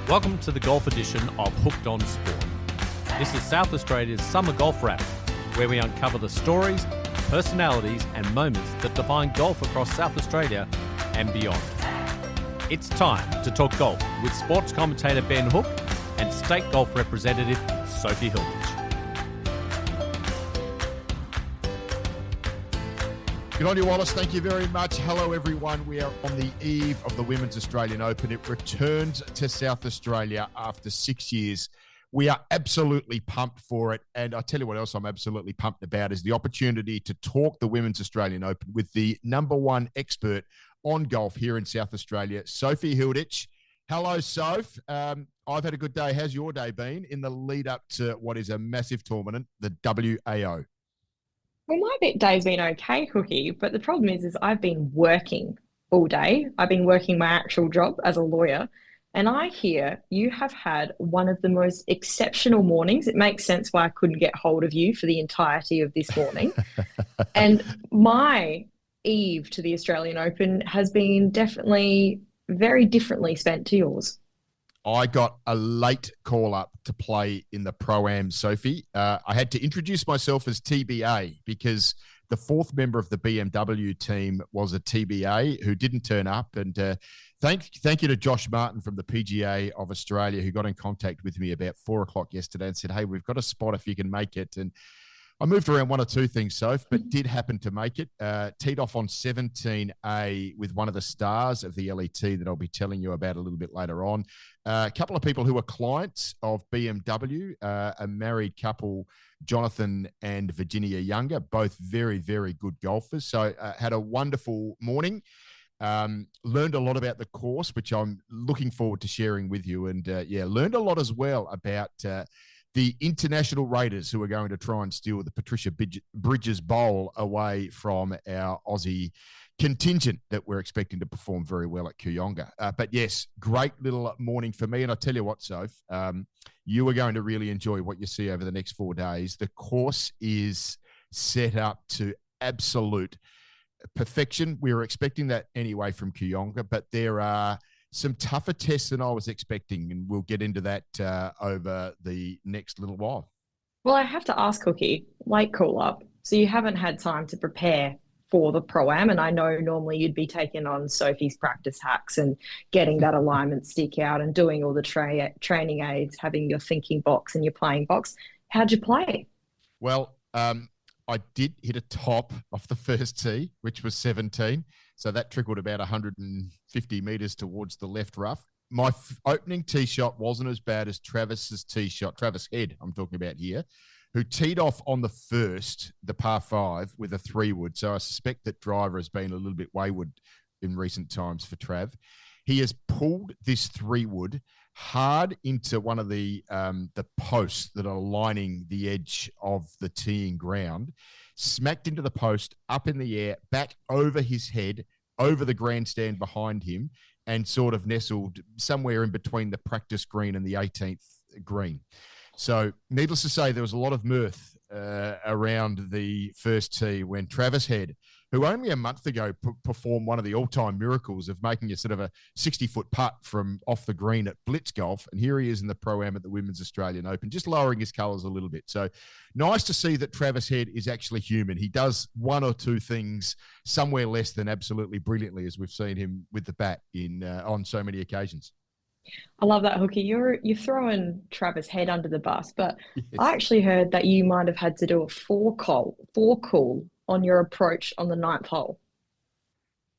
Welcome to the golf edition of Hooked on Sport. This is South Australia's summer golf wrap, where we uncover the stories, personalities and moments that define golf across South Australia and beyond. It's time to talk golf with sports commentator Ben Hook and state golf representative Sophie Hilditch. Good on you, Wallace. Thank you very much. Hello, everyone. We are on the eve of the Women's Australian Open. It returns to South Australia after 6 years. We are absolutely pumped for it. And I tell you what else I'm absolutely pumped about is the opportunity to talk the Women's Australian Open with the number one expert on golf here in South Australia, Sophie Hilditch. Hello, Soph. I've had a good day. How's your day been in the lead up to what is a massive tournament, the WAO? Well, my day's been okay, Hookie, but the problem is I've been working all day. I've been working my actual job as a lawyer, and I hear you have had one of the most exceptional mornings. It makes sense why I couldn't get hold of you for the entirety of this morning. And my eve to the Australian Open has been definitely very differently spent to yours. I got a late call up to play in the Pro-Am, Sophie. I had to introduce myself as TBA because the fourth member of the BMW team was a TBA who didn't turn up. And thank you to Josh Martin from the PGA of Australia who got in contact with me about 4 o'clock yesterday and said, hey, we've got a spot if you can make it. And I moved around one or two things, Soph, but did happen to make it. Teed off on 17A with one of the stars of the LET that I'll be telling you about a little bit later on. A couple of people who are clients of BMW, a married couple, Jonathan and Virginia Younger, both very, very good golfers. So had a wonderful morning. Learned a lot about the course, which I'm looking forward to sharing with you. And learned a lot as well about the international raiders who are going to try and steal the Patricia Bridges Bowl away from our Aussie contingent that we're expecting to perform very well at Kooyonga. But yes, great little morning for me. And I tell you what, Soph, you are going to really enjoy what you see over the next 4 days. The course is set up to absolute perfection. We were expecting that anyway from Kooyonga, but there are some tougher tests than I was expecting, and we'll get into that over the next little while. Well, I have to ask, Cookie, late call up. So you haven't had time to prepare for the Pro-Am, and I know normally you'd be taking on Sophie's practice hacks and getting that alignment stick out and doing all the training aids, having your thinking box and your playing box. How'd you play? Well, I did hit a top off the first tee, which was 17. So that trickled about 150 metres towards the left rough. My opening tee shot wasn't as bad as Travis's tee shot, Travis Head I'm talking about here, who teed off on the first, the par 5, with a 3-wood. So I suspect that driver has been a little bit wayward in recent times for Trav. He has pulled this 3-wood hard into one of the posts that are lining the edge of the teeing ground, smacked into the post, up in the air, back over his head, over the grandstand behind him, and sort of nestled somewhere in between the practice green and the 18th green. So needless to say, there was a lot of mirth around the first tee when Travis Head, who only a month ago performed one of the all-time miracles of making a sort of a 60-foot putt from off the green at Blitz Golf, and here he is in the Pro-Am at the Women's Australian Open, just lowering his colours a little bit. So nice to see that Travis Head is actually human. He does one or two things somewhere less than absolutely brilliantly, as we've seen him with the bat on so many occasions. I love that, Hookie. You're throwing Travis Head under the bus, but Yes. I actually heard that you might have had to do a four call on your approach on the 9th hole.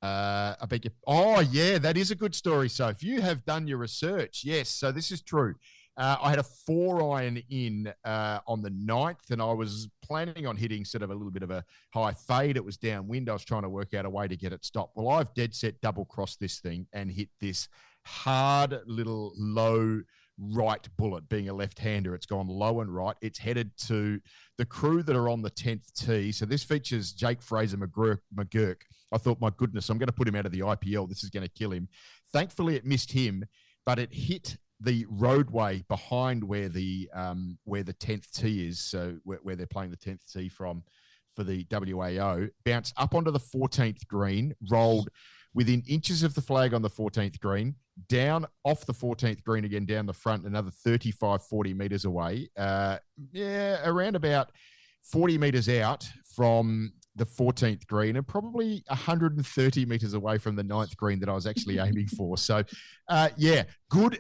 I beg your... Oh, yeah, that is a good story, Soph. You have done your research. Yes, so this is true. I had a 4-iron in on the 9th, and I was planning on hitting sort of a little bit of a high fade. It was downwind. I was trying to work out a way to get it stopped. Well, I've dead set double-crossed this thing and hit this hard little low right bullet. Being a left-hander, it's gone low and right. It's headed to the crew that are on the 10th tee. So this features Jake Fraser McGurk. I thought, my goodness, I'm going to put him out of the IPL. This is going to kill him. Thankfully, it missed him, but it hit the roadway behind where the 10th tee is, so where they're playing the 10th tee from for the WAO, bounced up onto the 14th green, rolled within inches of the flag on the 14th green, down off the 14th green again, down the front, another 35, 40 metres away. Around about 40 metres out from the 14th green and probably 130 metres away from the 9th green that I was actually aiming for. So, good.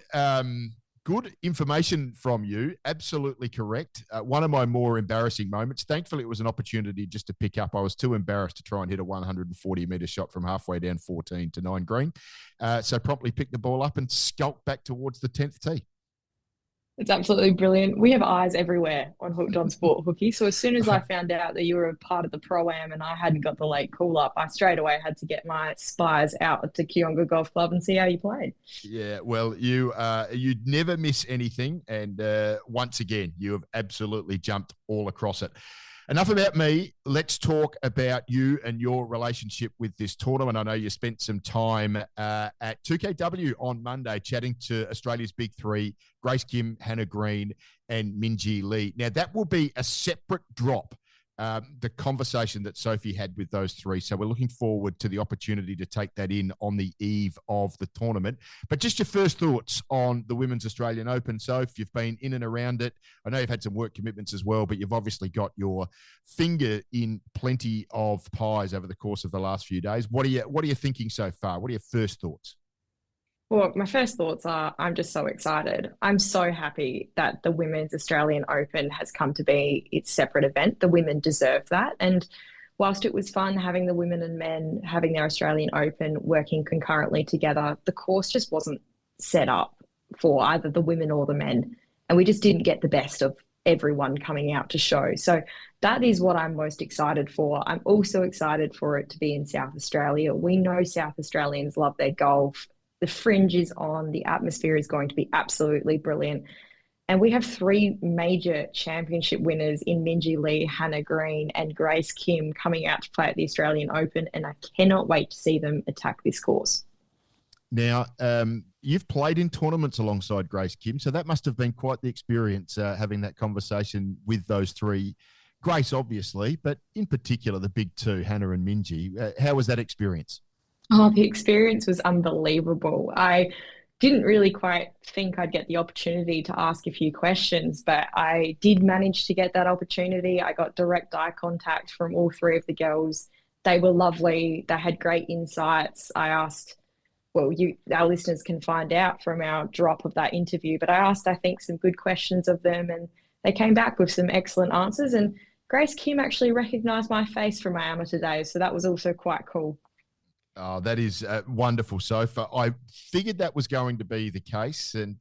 Good information from you. Absolutely correct. One of my more embarrassing moments. Thankfully, it was an opportunity just to pick up. I was too embarrassed to try and hit a 140-metre shot from halfway down 14 to 9 green. So promptly picked the ball up and skulked back towards the 10th tee. It's absolutely brilliant. We have eyes everywhere on Hooked on Sport, Hookie. So as soon as I found out that you were a part of the Pro-Am and I hadn't got the late call-up, I straight away had to get my spies out to Kooyonga Golf Club and see how you played. Yeah, well, you'd never miss anything. And once again, you have absolutely jumped all across it. Enough about me. Let's talk about you and your relationship with this tournament. I know you spent some time at 2KW on Monday chatting to Australia's big three, Grace Kim, Hannah Green, and Minjee Lee. Now, that will be a separate drop, the conversation that Sophie had with those three. So we're looking forward to the opportunity to take that in on the eve of the tournament. But just your first thoughts on the Women's Australian Open, Soph. You've been in and around it. I know you've had some work commitments as well, but you've obviously got your finger in plenty of pies over the course of the last few days. What are you thinking so far? What are your first thoughts? Well, my first thoughts are I'm just so excited. I'm so happy that the Women's Australian Open has come to be its separate event. The women deserve that. And whilst it was fun having the women and men having their Australian Open working concurrently together, the course just wasn't set up for either the women or the men. And we just didn't get the best of everyone coming out to show. So that is what I'm most excited for. I'm also excited for it to be in South Australia. We know South Australians love their golf. The fringe is on. The atmosphere is going to be absolutely brilliant. And we have three major championship winners in Minjee Lee, Hannah Green, and Grace Kim coming out to play at the Australian Open. And I cannot wait to see them attack this course. Now, you've played in tournaments alongside Grace Kim, so that must have been quite the experience having that conversation with those three. Grace, obviously, but in particular, the big two, Hannah and Minjee. How was that experience? Oh, the experience was unbelievable. I didn't really quite think I'd get the opportunity to ask a few questions, but I did manage to get that opportunity. I got direct eye contact from all three of the girls. They were lovely. They had great insights. I asked, well, our listeners can find out from our drop of that interview, but I asked, I think, some good questions of them, and they came back with some excellent answers. And Grace Kim actually recognised my face from my amateur days, so that was also quite cool. Oh, that is wonderful, Sophie. I figured that was going to be the case. And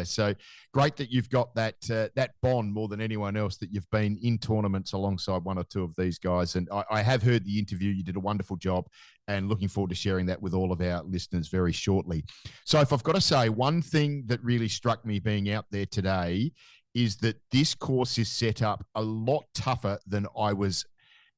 so great that you've got that bond more than anyone else, that you've been in tournaments alongside one or two of these guys. And I have heard the interview. You did a wonderful job, and looking forward to sharing that with all of our listeners very shortly. So if I've got to say, one thing that really struck me being out there today is that this course is set up a lot tougher than I was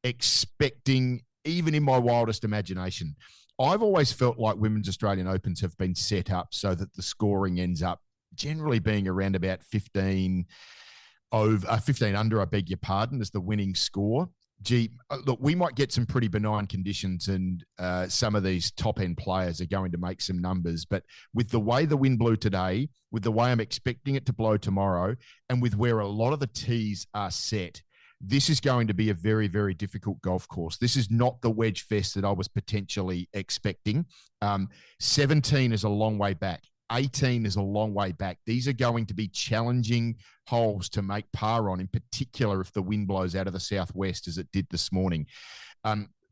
expecting, even in my wildest imagination. I've always felt like Women's Australian Opens have been set up so that the scoring ends up generally being around about 15 under, I beg your pardon, as the winning score. Look, we might get some pretty benign conditions, and some of these top-end players are going to make some numbers. But with the way the wind blew today, with the way I'm expecting it to blow tomorrow, and with where a lot of the tees are set, this is going to be a very, very difficult golf course. This is not the wedge fest that I was potentially expecting. 17 is a long way back. 18 is a long way back. These are going to be challenging holes to make par on, in particular if the wind blows out of the southwest as it did this morning.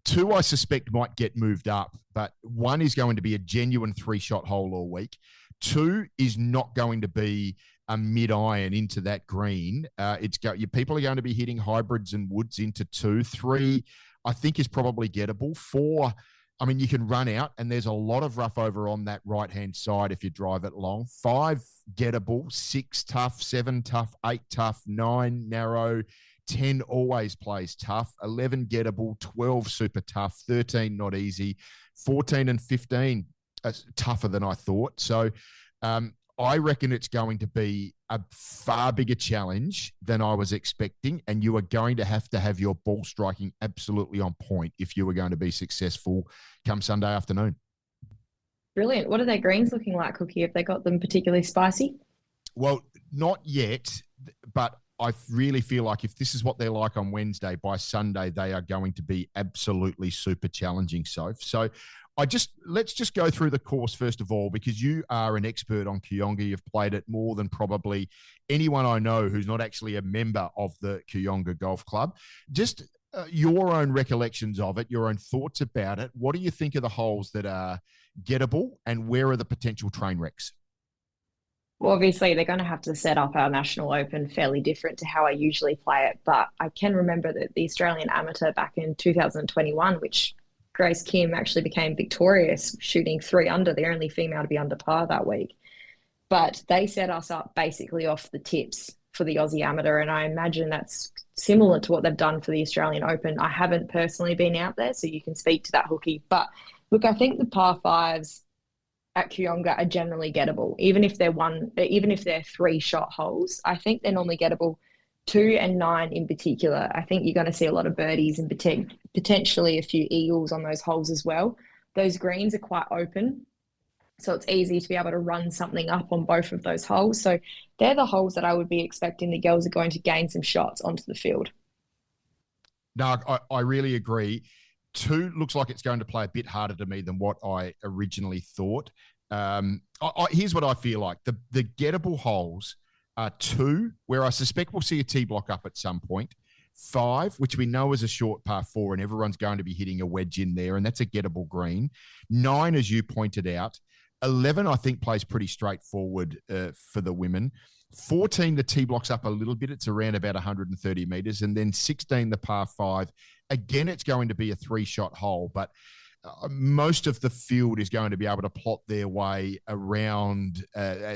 2, I suspect, might get moved up, but 1 is going to be a genuine 3-shot hole all week. 2 is not going to be a mid-iron into that green. People are going to be hitting hybrids and woods into 2. 3, I think, is probably gettable. 4, I mean, you can run out, and there's a lot of rough over on that right-hand side if you drive it long. 5, gettable. 6, tough. 7, tough. 8, tough. 9, narrow. 10 always plays tough. 11, gettable. 12, super tough. 13, not easy. 14 and 15, tougher than I thought. So, I reckon it's going to be a far bigger challenge than I was expecting, and you are going to have your ball striking absolutely on point if you are going to be successful come Sunday afternoon. Brilliant. What are their greens looking like, Cookie? Have they got them particularly spicy? Well, not yet, but I really feel like if this is what they're like on Wednesday, by Sunday they are going to be absolutely super challenging. So let's just go through the course first of all, because you are an expert on Kooyonga. You've played it more than probably anyone I know who's not actually a member of the Kooyonga Golf Club. Just your own recollections of it, your own thoughts about it. What do you think of the holes that are gettable, and where are the potential train wrecks? Well, obviously, they're going to have to set up our National Open fairly different to how I usually play it. But I can remember that the Australian Amateur back in 2021, which Grace Kim actually became victorious, shooting 3 under, the only female to be under par that week. But they set us up basically off the tips for the Aussie Amateur. And I imagine that's similar to what they've done for the Australian Open. I haven't personally been out there, so you can speak to that, Hookie. But look, I think the par fives at Kooyonga are generally gettable, even if they're 3-shot holes. I think they're normally gettable. 2 and 9 in particular. I think you're going to see a lot of birdies and potentially a few eagles on those holes as well. Those greens are quite open, so it's easy to be able to run something up on both of those holes. So they're the holes that I would be expecting the girls are going to gain some shots onto the field. No, I really agree. 2 looks like it's going to play a bit harder to me than what I originally thought. Here's what I feel like. The gettable holes are 2, where I suspect we'll see a tee block up at some point. 5, which we know is a short par 4, and everyone's going to be hitting a wedge in there, and that's a gettable green. 9, as you pointed out. 11, I think, plays pretty straightforward for the women. 14, the tee blocks up a little bit. It's around about 130 metres. And then 16, the par 5. Again, it's going to be a 3-shot hole, but most of the field is going to be able to plot their way around,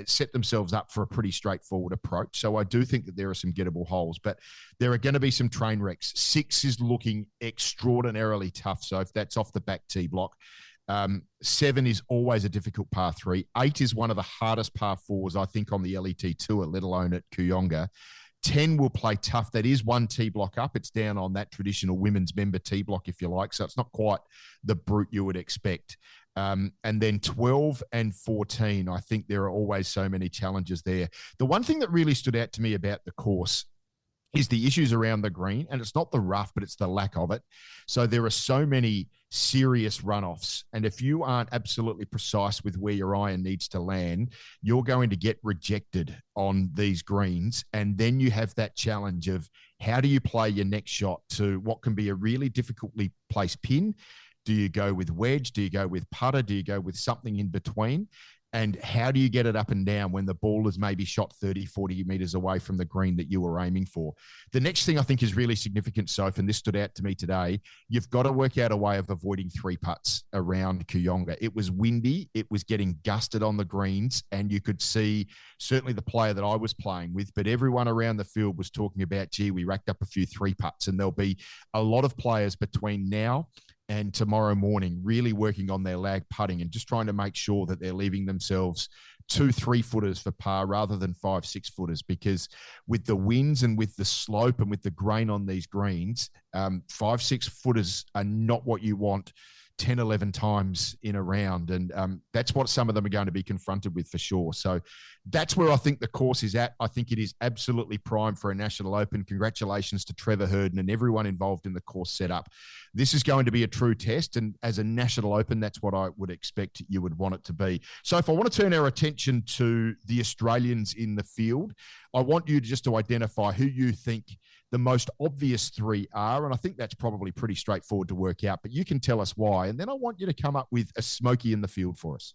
set themselves up for a pretty straightforward approach. So I do think that there are some gettable holes, but there are going to be some train wrecks. 6 is looking extraordinarily tough, so if that's off the back tee block. 7 is always a difficult par 3. 8 is one of the hardest par 4s, I think, on the LET Tour, let alone at Kooyonga. 10 will play tough. That is 1 tee block up. It's down on that traditional women's member tee block, if you like. So it's not quite the brute you would expect. And then 12 and 14, I think there are always so many challenges there. The one thing that really stood out to me about the course is the issues around the green, and it's not the rough, but it's the lack of it. So there are so many serious runoffs, and if you aren't absolutely precise with where your iron needs to land, you're going to get rejected on these greens. And then you have that challenge of how do you play your next shot to what can be a really difficultly placed pin? Do you go with wedge? Do you go with putter? Do you go with something in between? And how do you get it up and down when the ball is maybe shot 30, 40 metres away from the green that you were aiming for? The next thing I think is really significant, Soph, and this stood out to me today, you've got to work out a way of avoiding 3 putts around Kooyonga. It was windy, it was getting gusted on the greens, and you could see certainly the player that I was playing with, but everyone around the field was talking about, gee, we racked up a few 3 putts, and there'll be a lot of players between now and tomorrow morning really working on their lag putting and just trying to make sure that they're leaving themselves 2 3-footers for par rather than 5 6-footers, because with the winds and with the slope and with the grain on these greens, 5 6-footers are not what you want 10, 11 times in a round. And that's what some of them are going to be confronted with for sure. So that's where I think the course is at. I think it is absolutely primed for a National Open. Congratulations to Trevor Hurden and everyone involved in the course setup. This is going to be a true test. And as a National Open, that's what I would expect you would want it to be. So if I want to turn our attention to the Australians in the field, I want you just to identify who you think the most obvious 3 are. And I think that's probably pretty straightforward to work out, but you can tell us why. And then I want you to come up with a smoky in the field for us.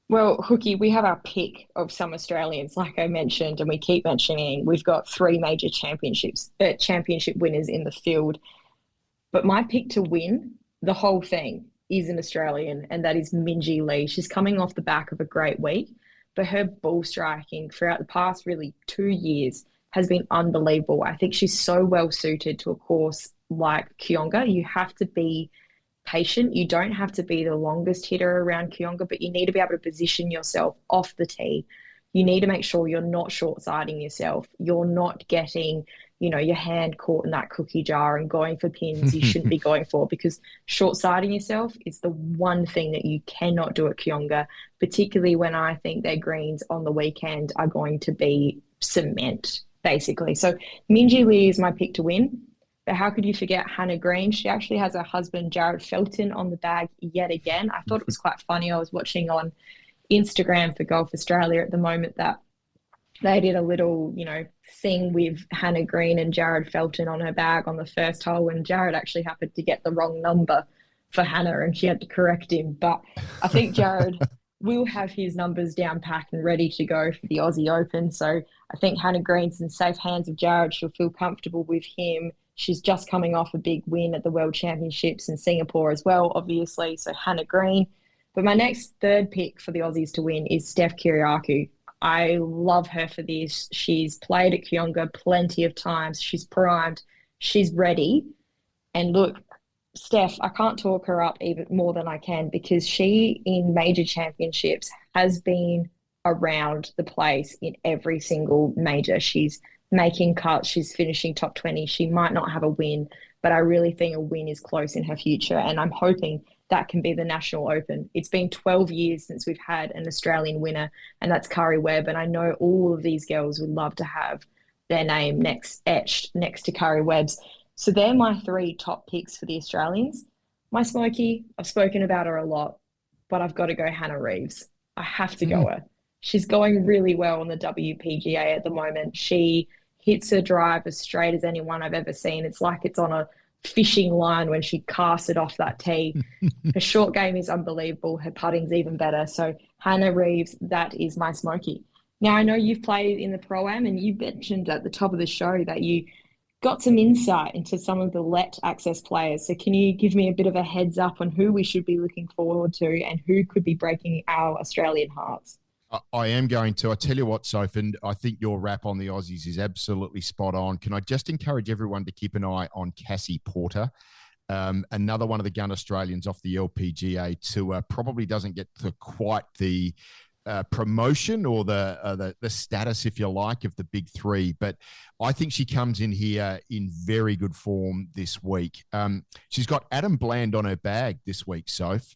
Well, Hookie, we have our pick of some Australians, like I mentioned, and we keep mentioning we've got 3 major championship winners in the field. But my pick to win the whole thing is an Australian, and that is Minjee Lee. She's coming off the back of a great week, but her ball striking throughout the past really 2 years has been unbelievable. I think she's so well suited to a course like Kooyonga. You have to be patient. You don't have to be the longest hitter around Kooyonga, but you need to be able to position yourself off the tee. You need to make sure you're not short-siding yourself. You're not getting your hand caught in that cookie jar and going for pins you shouldn't be going for, because short-sighting yourself is the one thing that you cannot do at Kooyonga, particularly when I think their greens on the weekend are going to be cement, basically. So Minjee Lee is my pick to win. But how could you forget Hannah Green? She actually has her husband, Jared Felton, on the bag yet again. I thought it was quite funny. I was watching on Instagram for Golf Australia at the moment that they did a little, thing with Hannah Green and Jared Felton on her bag on the first hole, and Jared actually happened to get the wrong number for Hannah and she had to correct him. But I think Jared will have his numbers down packed and ready to go for the Aussie Open. So I think Hannah Green's in safe hands of Jared. She'll feel comfortable with him. She's just coming off a big win at the World Championships in Singapore as well, obviously. So Hannah Green. But my next third pick for the Aussies to win is Steph Kyriakou. I love her for this. She's played at Kooyonga plenty of times. She's primed. She's ready. And look, Steph, I can't talk her up even more than I can, because she, in major championships, has been around the place in every single major. She's making cuts. She's finishing top 20. She might not have a win, but I really think a win is close in her future. And I'm hoping that can be the National Open. It's been 12 years since we've had an Australian winner, and that's Kari Webb. And I know all of these girls would love to have their name etched next to Kari Webb's. So they're my three top picks for the Australians. My Smokey, I've spoken about her a lot, but I've got to go Hannah Reeves. I have to go her. She's going really well on the WPGA at the moment. She hits her drive as straight as anyone I've ever seen. It's like it's on a fishing line when she casts it off that tee. Her short game is unbelievable. Her putting's even better. So Hannah Reeves, that is my Smokey. Now, I know you've played in the Pro-Am, and you mentioned at the top of the show that you got some insight into some of the let access players. So can you give me a bit of a heads up on who we should be looking forward to and who could be breaking our Australian hearts? I am going to. I tell you what, Sophie, and I think your wrap on the Aussies is absolutely spot on. Can I just encourage everyone to keep an eye on Cassie Porter, another one of the gun Australians off the LPGA Tour. Probably doesn't get to quite the promotion or the status, if you like, of the big three, but I think she comes in here in very good form this week. She's got Adam Bland on her bag this week, Soph.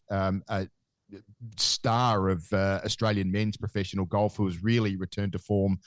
Star of Australian men's professional golf, who has really returned to form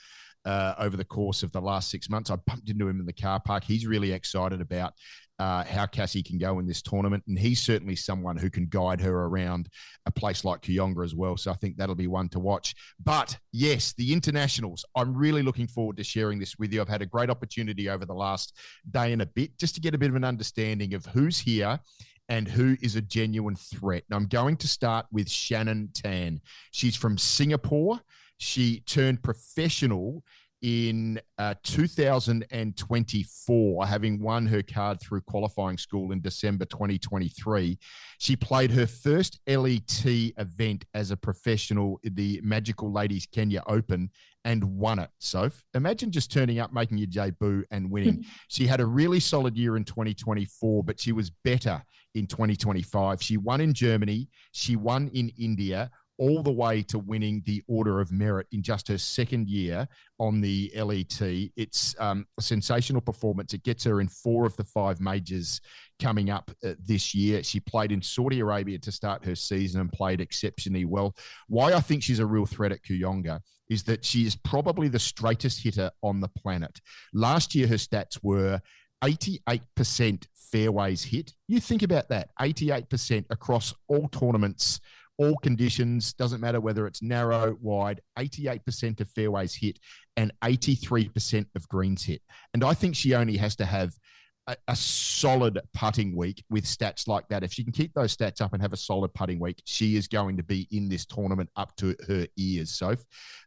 over the course of the last 6 months. I bumped into him in the car park. He's really excited about how Cassie can go in this tournament, and he's certainly someone who can guide her around a place like Kooyonga as well. So I think that'll be one to watch. But yes, the internationals, I'm really looking forward to sharing this with you. I've had a great opportunity over the last day and a bit just to get a bit of an understanding of who's here and who is a genuine threat. And I'm going to start with Shannon Tan. She's from Singapore. She turned professional in 2024, having won her card through qualifying school in December 2023. She played her first LET event as a professional in the Magical Ladies Kenya Open and won it. So imagine just turning up, making your debut and winning. She had a really solid year in 2024, but she was better in 2025. She won in Germany. She won in India, all the way to winning the Order of Merit in just her second year on the LET. It's a sensational performance. It gets her in 4 of the 5 majors coming up this year. She played in Saudi Arabia to start her season and played exceptionally well. Why I think she's a real threat at Kooyonga is that she is probably the straightest hitter on the planet. Last year, her stats were 88% fairways hit. You think about that, 88% across all tournaments, all conditions, doesn't matter whether it's narrow, wide, 88% of fairways hit and 83% of greens hit. And I think she only has to have a solid putting week with stats like that. If she can keep those stats up and have a solid putting week, she is going to be in this tournament up to her ears. So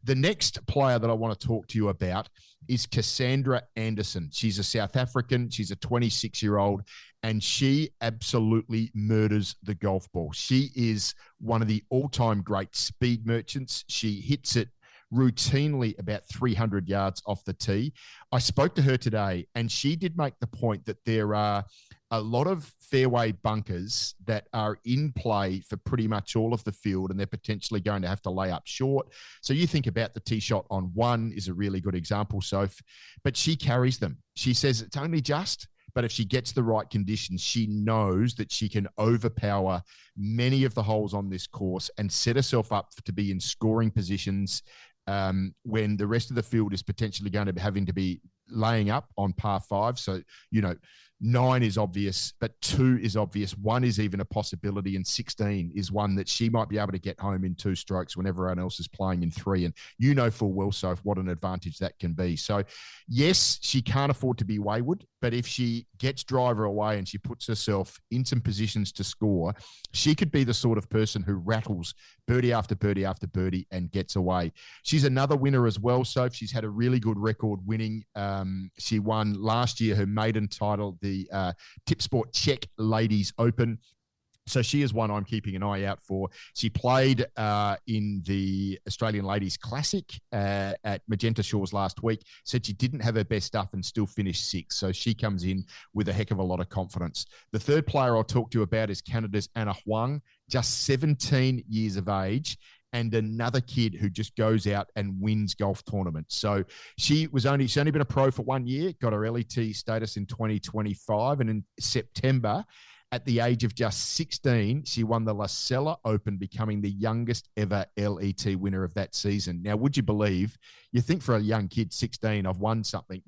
the next player that I want to talk to you about is Cassandra Anderson. She's a South African. She's a 26-year-old, and she absolutely murders the golf ball. She is one of the all-time great speed merchants. She hits it routinely about 300 yards off the tee. I spoke to her today, and she did make the point that there are a lot of fairway bunkers that are in play for pretty much all of the field, and they're potentially going to have to lay up short. So you think about the tee shot on one is a really good example, Soph, but she carries them. She says it's only just, but if she gets the right conditions, she knows that she can overpower many of the holes on this course and set herself up to be in scoring positions when the rest of the field is potentially going to be having to be laying up on par 5. So, 9 is obvious, but 2 is obvious. 1 is even a possibility, and 16 is one that she might be able to get home in 2 strokes when everyone else is playing in 3. And full well, Soph, what an advantage that can be. So, yes, she can't afford to be wayward, but if she gets driver away and she puts herself in some positions to score, she could be the sort of person who rattles birdie after birdie after birdie and gets away. She's another winner as well, Soph. She's had a really good record winning. She won last year her maiden title, the Tip Sport Czech Ladies Open. So she is one I'm keeping an eye out for. She played in the Australian Ladies Classic at Magenta Shores last week. Said she didn't have her best stuff and still finished 6th. So she comes in with a heck of a lot of confidence. The third player I'll talk to you about is Canada's Anna Huang, just 17 years of age, and another kid who just goes out and wins golf tournaments. So she's only been a pro for 1 year, got her LET status in 2025, and in September, at the age of just 16, she won the La Sella Open, becoming the youngest ever LET winner of that season. Now, would you believe, you think for a young kid, 16, I've won something,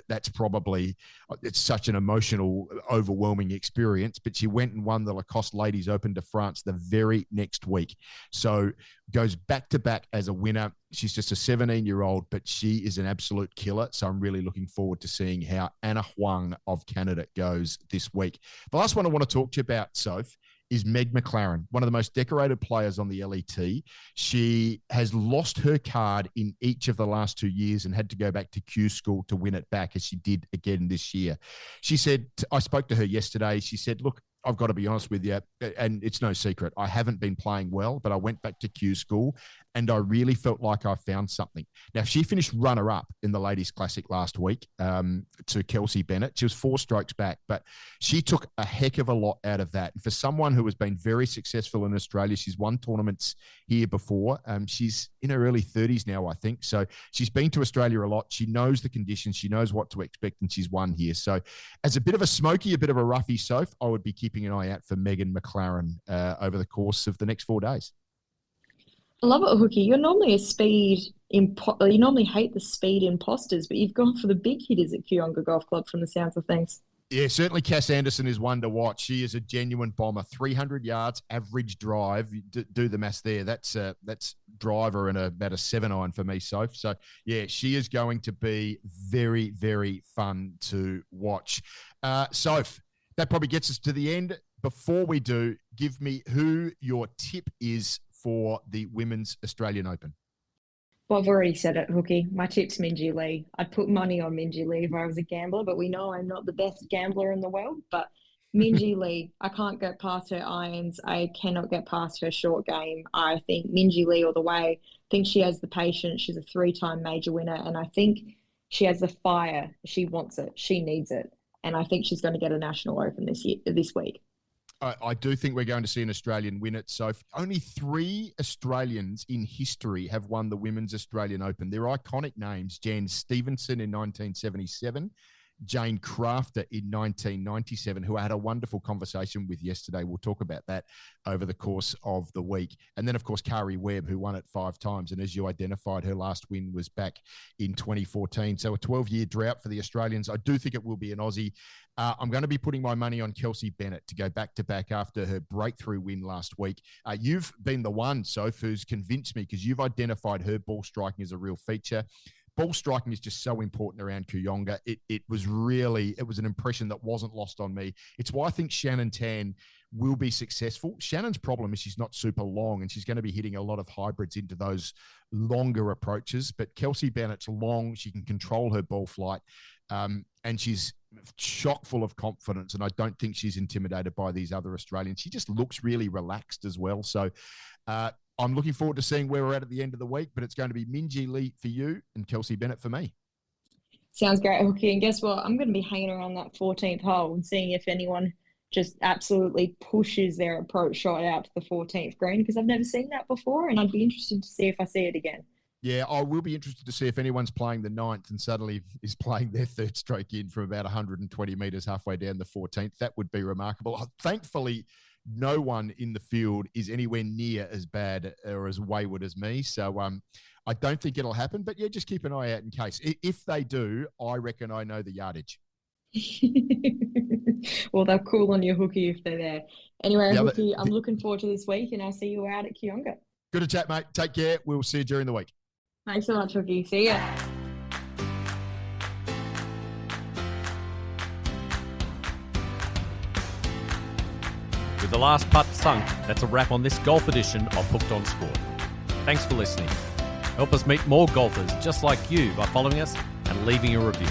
that's probably, it's such an emotional, overwhelming experience, but she went and won the Lacoste Ladies Open de France the very next week. So goes back to back as a winner. She's just a 17-year-old, but she is an absolute killer. So I'm really looking forward to seeing how Anna Huang of Canada goes this week. The last one I want to talk to you about, Soph, is Meg McLaren, one of the most decorated players on the LET. She has lost her card in each of the last 2 years and had to go back to Q School to win it back, as she did again this year. She said, I spoke to her yesterday. She said, look, I've got to be honest with you, and it's no secret, I haven't been playing well, but I went back to Q School and I really felt like I found something. Now, she finished runner-up in the Ladies Classic last week to Kelsey Bennett. She was 4 strokes back, but she took a heck of a lot out of that. And for someone who has been very successful in Australia, she's won tournaments here before. She's in her early 30s now, I think. So she's been to Australia a lot. She knows the conditions. She knows what to expect, and she's won here. So as a bit of a smoky, a bit of a roughie, Soph, I would be keeping an eye out for Megan McLaren over the course of the next 4 days. I love it, Hooky. You're normally you normally hate the speed imposters, but you've gone for the big hitters at Kooyonga Golf Club from the sounds of things. Yeah, certainly Cass Anderson is one to watch. She is a genuine bomber. 300 yards, average drive. Do the maths there. That's driver and about a 7-iron for me, Soph. So, yeah, she is going to be very, very fun to watch. Soph, that probably gets us to the end. Before we do, give me who your tip is for the Women's Australian Open. Well, I've already said it, Hooky. My tip's Minjee Lee. I'd put money on Minjee Lee if I was a gambler, but we know I'm not the best gambler in the world. But Minjee Lee, I can't get past her irons. I cannot get past her short game. I think Minjee Lee all the way. I think she has the patience. She's a 3-time major winner, and I think she has the fire. She wants it. She needs it. And I think she's going to get a national open this week. I do think we're going to see an Australian win it. So only 3 Australians in history have won the Women's Australian Open. They're iconic names: Jan Stevenson in 1977, Jane Crafter in 1997, who I had a wonderful conversation with yesterday. We'll talk about that over the course of the week. And then, of course, Kari Webb, who won it 5 times. And as you identified, her last win was back in 2014. So a 12-year drought for the Australians. I do think it will be an Aussie. I'm going to be putting my money on Kelsey Bennett to go back-to-back after her breakthrough win last week. You've been the one, Soph, who's convinced me, because you've identified her ball striking as a real feature. Ball striking is just so important around Kooyonga. It was an impression that wasn't lost on me. It's why I think Shannon Tan will be successful. Shannon's problem is she's not super long, and she's going to be hitting a lot of hybrids into those longer approaches. But Kelsey Bennett's long. She can control her ball flight, and she's chock full of confidence, and I don't think she's intimidated by these other Australians. She just looks really relaxed as well. So I'm looking forward to seeing where we're at the end of the week, but it's going to be Minjee Lee for you and Kelsey Bennett for me. Sounds great, Hooky. And guess what? I'm going to be hanging around that 14th hole and seeing if anyone just absolutely pushes their approach shot out to the 14th green because I've never seen that before, and I'd be interested to see if I see it again. Yeah, I will be interested to see if anyone's playing the 9th and suddenly is playing their third stroke in from about 120 metres halfway down the 14th. That would be remarkable. Thankfully, no one in the field is anywhere near as bad or as wayward as me. So I don't think it'll happen. But yeah, just keep an eye out in case. If they do, I reckon I know the yardage. Well, they'll cool on your Hooky if they're there. Anyway, Yeah, Hooky, I'm looking forward to this week, and I'll see you out at Kooyonga. Good to chat, mate. Take care. We'll see you during the week. Thanks so much, Hooky. See ya. With the last putt sunk, that's a wrap on this golf edition of Hooked on Sport. Thanks for listening. Help us meet more golfers just like you by following us and leaving a review.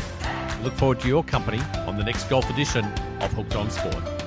We look forward to your company on the next golf edition of Hooked on Sport.